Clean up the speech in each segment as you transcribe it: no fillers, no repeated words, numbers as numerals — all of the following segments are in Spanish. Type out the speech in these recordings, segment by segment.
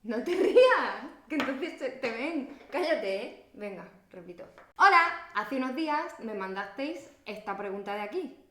No te rías, que entonces te ven. Cállate, ¿eh? Venga, repito. Hola, hace unos días me mandasteis esta pregunta de aquí.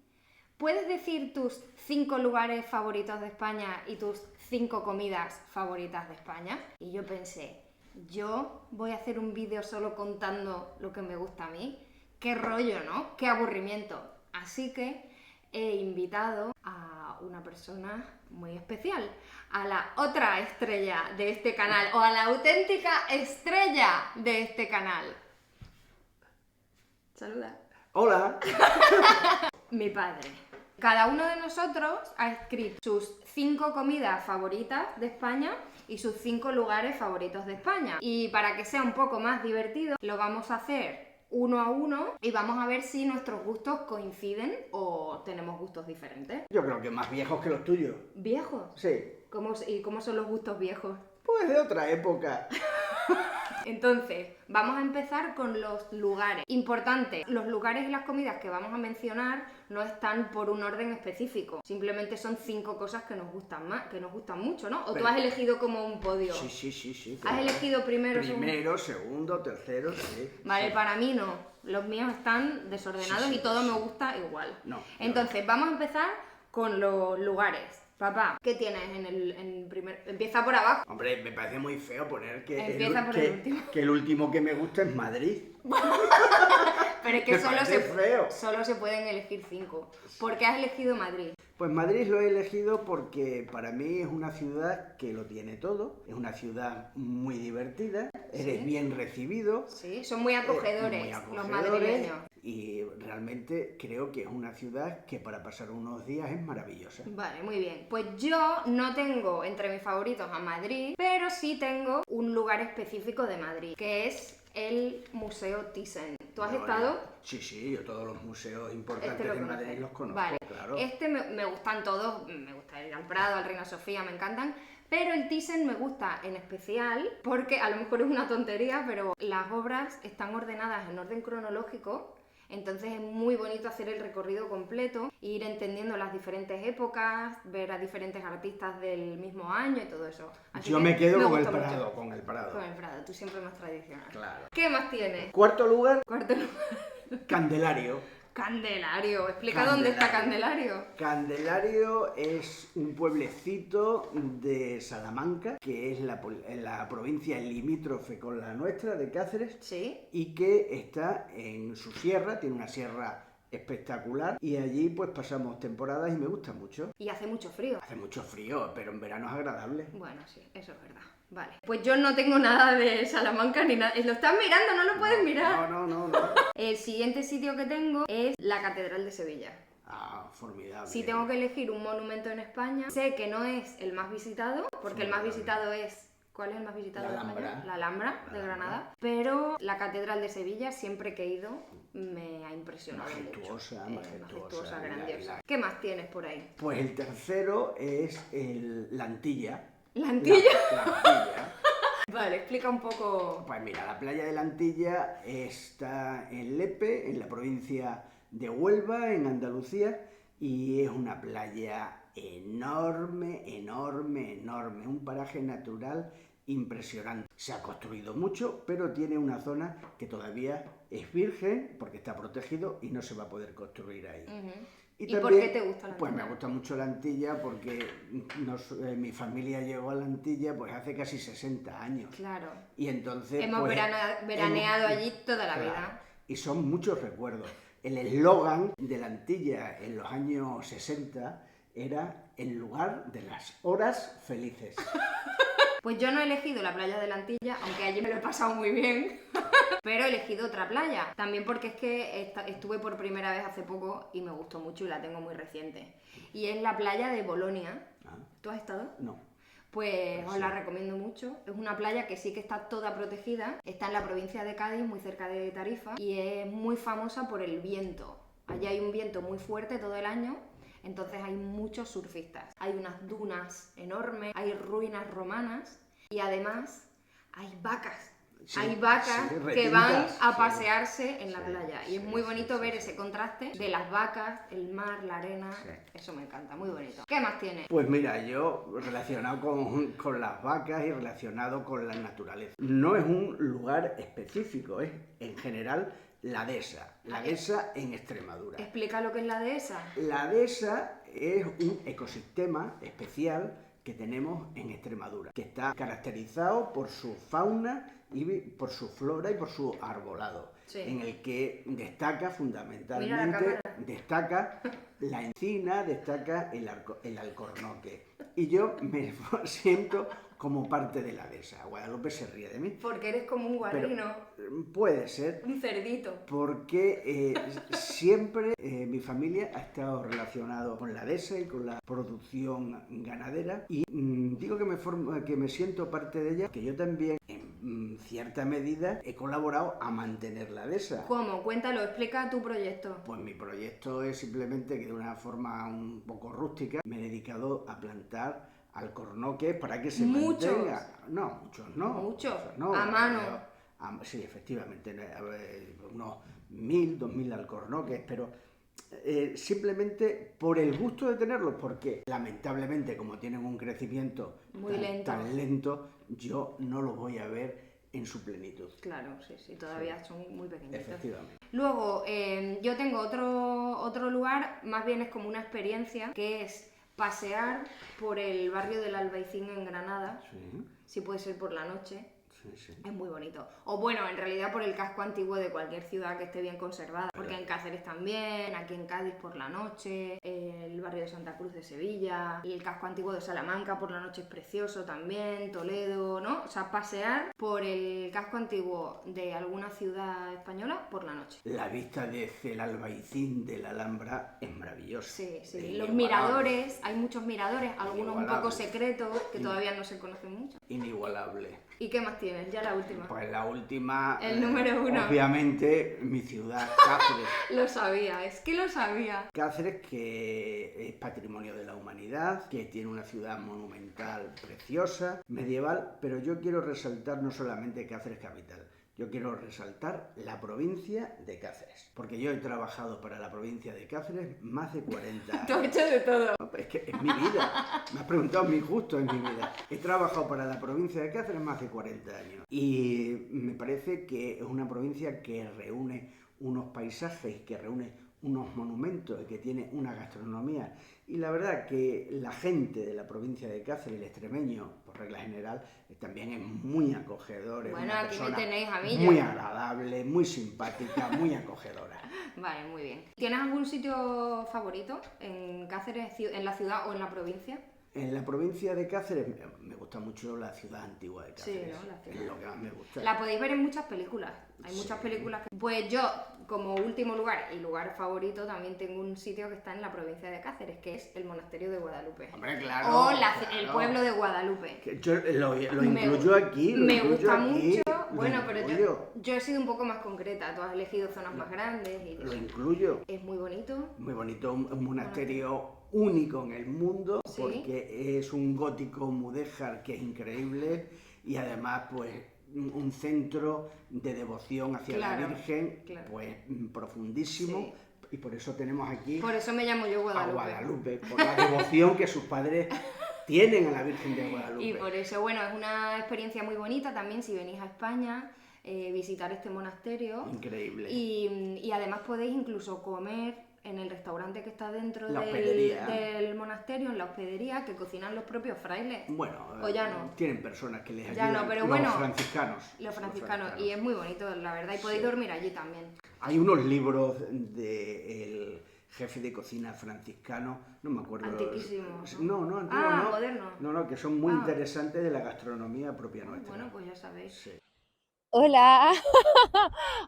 ¿Puedes decir tus 5 lugares favoritos de España y tus 5 comidas favoritas de España? Y yo pensé, yo voy a hacer un vídeo solo contando lo que me gusta a mí. Qué rollo, ¿no? Qué aburrimiento. Así que he invitado a una persona muy especial, a la otra estrella de este canal, o a la auténtica estrella de este canal. Saluda. Hola. Mi padre. Cada uno de nosotros ha escrito sus 5 comidas favoritas de España y sus 5 lugares favoritos de España. Y para que sea un poco más divertido, lo vamos a hacer uno a uno y vamos a ver si nuestros gustos coinciden o tenemos gustos diferentes. Yo creo que más viejos que los tuyos. ¿Viejos? Sí. ¿Y cómo son los gustos viejos? Pues de otra época. Entonces, vamos a empezar con los lugares. Importante, los lugares y las comidas que vamos a mencionar no están por un orden específico. Simplemente son 5 cosas que nos gustan más, que nos gustan mucho, ¿no? ¿O tú has elegido como un podio? Sí. ¿Has elegido primero, segundo, tercero, sí. Vale, sí. para mí no. Los míos están desordenados y todo me gusta igual. No. Entonces, vamos a empezar con los lugares. Papá, ¿qué tienes en primer...? Empieza por abajo. Hombre, me parece muy feo poner que Empieza por el último. que el último que me gusta es Madrid. Pero es que Me parece feo. solo se pueden elegir 5. ¿Por qué has elegido Madrid? Pues Madrid lo he elegido porque para mí es una ciudad que lo tiene todo, es una ciudad muy divertida, eres bien recibido. Sí, son muy acogedores, los madrileños. Y realmente creo que es una ciudad que para pasar unos días es maravillosa. Vale, muy bien. Pues yo no tengo entre mis favoritos a Madrid, pero sí tengo un lugar específico de Madrid, que es el Museo Thyssen. ¿Tú has estado? Sí, yo todos los museos importantes de Madrid los conozco, vale. claro. Me gustan todos, me gusta ir al Prado, al Reina Sofía, me encantan. Pero el Thyssen me gusta en especial porque, a lo mejor es una tontería, pero las obras están ordenadas en orden cronológico. Entonces es muy bonito hacer el recorrido completo, ir entendiendo las diferentes épocas, ver a diferentes artistas del mismo año y todo eso. Así yo me quedo con el gusta Prado, mucho. con el Prado. Con el Prado, tú siempre más tradicional. Claro. ¿Qué más tienes? Cuarto lugar, Cuarto lugar. Candelario. Candelario, explica dónde está Candelario. Candelario es un pueblecito de Salamanca, que es la provincia limítrofe con la nuestra, de Cáceres, Sí. y que está en su sierra, tiene una sierra espectacular, y allí pues pasamos temporadas y me gusta mucho. Y hace mucho frío. Hace mucho frío, pero en verano es agradable. Bueno, sí, eso es verdad. Vale. Pues yo no tengo nada de Salamanca ni nada. Lo estás mirando, no lo puedes mirar. No. El siguiente sitio que tengo es la Catedral de Sevilla. Ah, formidable. Si tengo que elegir un monumento en España, sé que no es el más visitado, porque el más visitado es... ¿Cuál es el más visitado de España? La Alhambra de Granada. Pero la Catedral de Sevilla, siempre que he ido, me ha impresionado Majestuosa, mucho. Majestuosa, grandiosa. ¿Qué más tienes por ahí? Pues el tercero es la Antilla. ¿La Antilla? La Antilla. Vale, explica un poco... Pues mira, la playa de la Antilla está en Lepe, en la provincia de Huelva, en Andalucía, y es una playa enorme, un paraje natural impresionante. Se ha construido mucho, pero tiene una zona que todavía es virgen, porque está protegido y no se va a poder construir ahí. ¿Y también, por qué te gusta la Antilla? Pues me gusta mucho la Antilla porque mi familia llegó a la Antilla pues hace casi 60 años. Claro. Y entonces hemos pues, veraneado allí toda la claro, vida. Y son muchos recuerdos. El eslogan de la Antilla en los años 60 era "en lugar de las horas felices". Pues yo no he elegido la playa de la Antilla, aunque allí me lo he pasado muy bien, pero he elegido otra playa. También porque es que estuve por primera vez hace poco y me gustó mucho y la tengo muy reciente. Y es la playa de Bolonia. ¿Tú has estado? No. Pues os la recomiendo mucho. Es una playa que sí que está toda protegida. Está en la provincia de Cádiz, muy cerca de Tarifa, y es muy famosa por el viento. Allí hay un viento muy fuerte todo el año. Entonces hay muchos surfistas, hay unas dunas enormes, hay ruinas romanas y además hay vacas. Sí, hay vacas sí, que van retintas, a sí. pasearse en la Sí, playa. Y es sí, muy sí, bonito sí, ver sí. ese contraste de las vacas, el mar, la arena. Sí. Eso me encanta, muy bonito. ¿Qué más tiene? Pues mira, yo relacionado con las vacas y relacionado con la naturaleza. No es un lugar específico, es en general la dehesa. La dehesa en Extremadura. Explica lo que es la dehesa. La dehesa es un ecosistema especial que tenemos en Extremadura, que está caracterizado por su fauna y por su flora y por su arbolado, Sí. en el que destaca Mira la fundamentalmente, cámara. destaca la encina, destaca el alcornoque. Y yo me siento como parte de la dehesa. Guadalupe se ríe de mí. Porque eres como un Pero guarrino, puede ser, un cerdito. porque siempre mi familia ha estado relacionado con la dehesa y con la producción ganadera y digo que me siento parte de ella, que yo también en cierta medida he colaborado a mantener la dehesa. ¿Cómo? Cuéntalo, explica tu proyecto. Pues mi proyecto es simplemente que de una forma un poco rústica me he dedicado a plantar alcornoques para que se ¿Muchos? mantenga. No, muchos no. ¿Muchos? No, ¿A mano? sí, efectivamente, unos 1000, 2000 alcornoques, pero simplemente por el gusto de tenerlos, porque lamentablemente como tienen un crecimiento Muy lento. tan lento, yo no los voy a ver en su plenitud. Claro, sí, todavía son muy pequeñitos. Efectivamente. Luego, yo tengo otro lugar, más bien es como una experiencia, que es pasear por el barrio del Albaicín en Granada, Sí, si puede ser por la noche. sí, sí. Es muy bonito. O bueno, en realidad por el casco antiguo de cualquier ciudad que esté bien conservada. Porque en Cáceres también, aquí en Cádiz por la noche, el barrio de Santa Cruz de Sevilla, y el casco antiguo de Salamanca por la noche es precioso también, Toledo, ¿no? O sea, pasear por el casco antiguo de alguna ciudad española por la noche. La vista desde el Albaicín de la Alhambra es maravillosa. Sí, sí. Es Los inigualable. miradores, hay muchos miradores, algunos un poco Inigualable. secretos que todavía no se conocen mucho. Inigualable. ¿Y qué más tienes? Ya la última. Pues la última, El número uno. obviamente, mi ciudad, Cáceres. Lo sabía, es que lo sabía. Cáceres, que es patrimonio de la humanidad, que tiene una ciudad monumental, preciosa, medieval, pero yo quiero resaltar no solamente Cáceres capital, yo quiero resaltar la provincia de Cáceres, porque yo he trabajado para la provincia de Cáceres más de 40 Tú has años. hecho de todo. No, pero es que es mi vida, me has preguntado mi gusto en mi vida. He trabajado para la provincia de Cáceres más de 40 años y me parece que es una provincia que reúne unos paisajes, que reúne unos monumentos y que tiene una gastronomía. Y la verdad que la gente de la provincia de Cáceres, el extremeño, por regla general, también es muy acogedor, es Bueno, una aquí me persona tenéis a mí muy ya. agradable, muy simpática, muy acogedora. Vale, muy bien. ¿Tienes algún sitio favorito en Cáceres, en la ciudad o en la provincia? En la provincia de Cáceres me gusta mucho la ciudad antigua de Sí, Cáceres. ¿no? La ciudad. Es lo que más me gusta. La podéis ver en muchas películas. Hay Sí. muchas películas. Pues yo, como último lugar y lugar favorito, también tengo un sitio que está en la provincia de Cáceres, que es el Monasterio de Guadalupe. Hombre, claro. O el claro. pueblo de Guadalupe. Que yo lo Me incluyo aquí. Lo Me incluyo gusta aquí, mucho. lo Bueno, pero incluyo, yo he sido un poco más concreta. Tú has elegido zonas más grandes y Lo incluyo. es muy bonito. Muy bonito, un monasterio único en el mundo, Sí. porque es un gótico mudéjar que es increíble y además pues un centro de devoción hacia Claro, la Virgen claro. pues profundísimo. Sí. Y por eso tenemos aquí Por eso me llamo yo a Guadalupe. Guadalupe, por la devoción que sus padres tienen a la Virgen de Guadalupe. Y por eso, bueno, es una experiencia muy bonita también si venís a España, visitar este monasterio. Increíble. Y además podéis incluso comer en el restaurante que está dentro La hospedería. del monasterio, en la hospedería, que cocinan los propios frailes. Bueno, O ya no. tienen personas que les Ya ayudan. no, pero los bueno, franciscanos. Los franciscanos. Y es muy bonito, la verdad, y podéis Sí. dormir allí también. Hay unos libros del jefe de cocina franciscano, no me acuerdo. Antiquísimos, No, ¿no? no, antiguos Ah, no. modernos. No, que son muy Ah. interesantes de la gastronomía propia nuestra. Bueno, pues ya sabéis. Sí. Hola,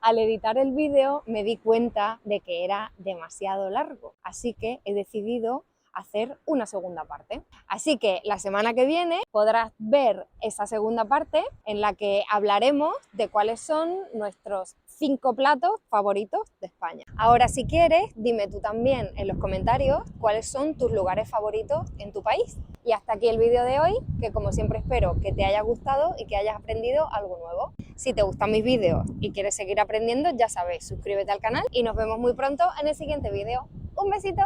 al editar el vídeo me di cuenta de que era demasiado largo, así que he decidido hacer una segunda parte. Así que la semana que viene podrás ver esa segunda parte en la que hablaremos de cuáles son nuestros 5 platos favoritos de España. Ahora, si quieres, dime tú también en los comentarios cuáles son tus lugares favoritos en tu país. Y hasta aquí el vídeo de hoy, que como siempre espero que te haya gustado y que hayas aprendido algo nuevo. Si te gustan mis vídeos y quieres seguir aprendiendo, ya sabes, suscríbete al canal y nos vemos muy pronto en el siguiente vídeo. ¡Un besito!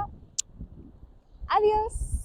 ¡Adiós!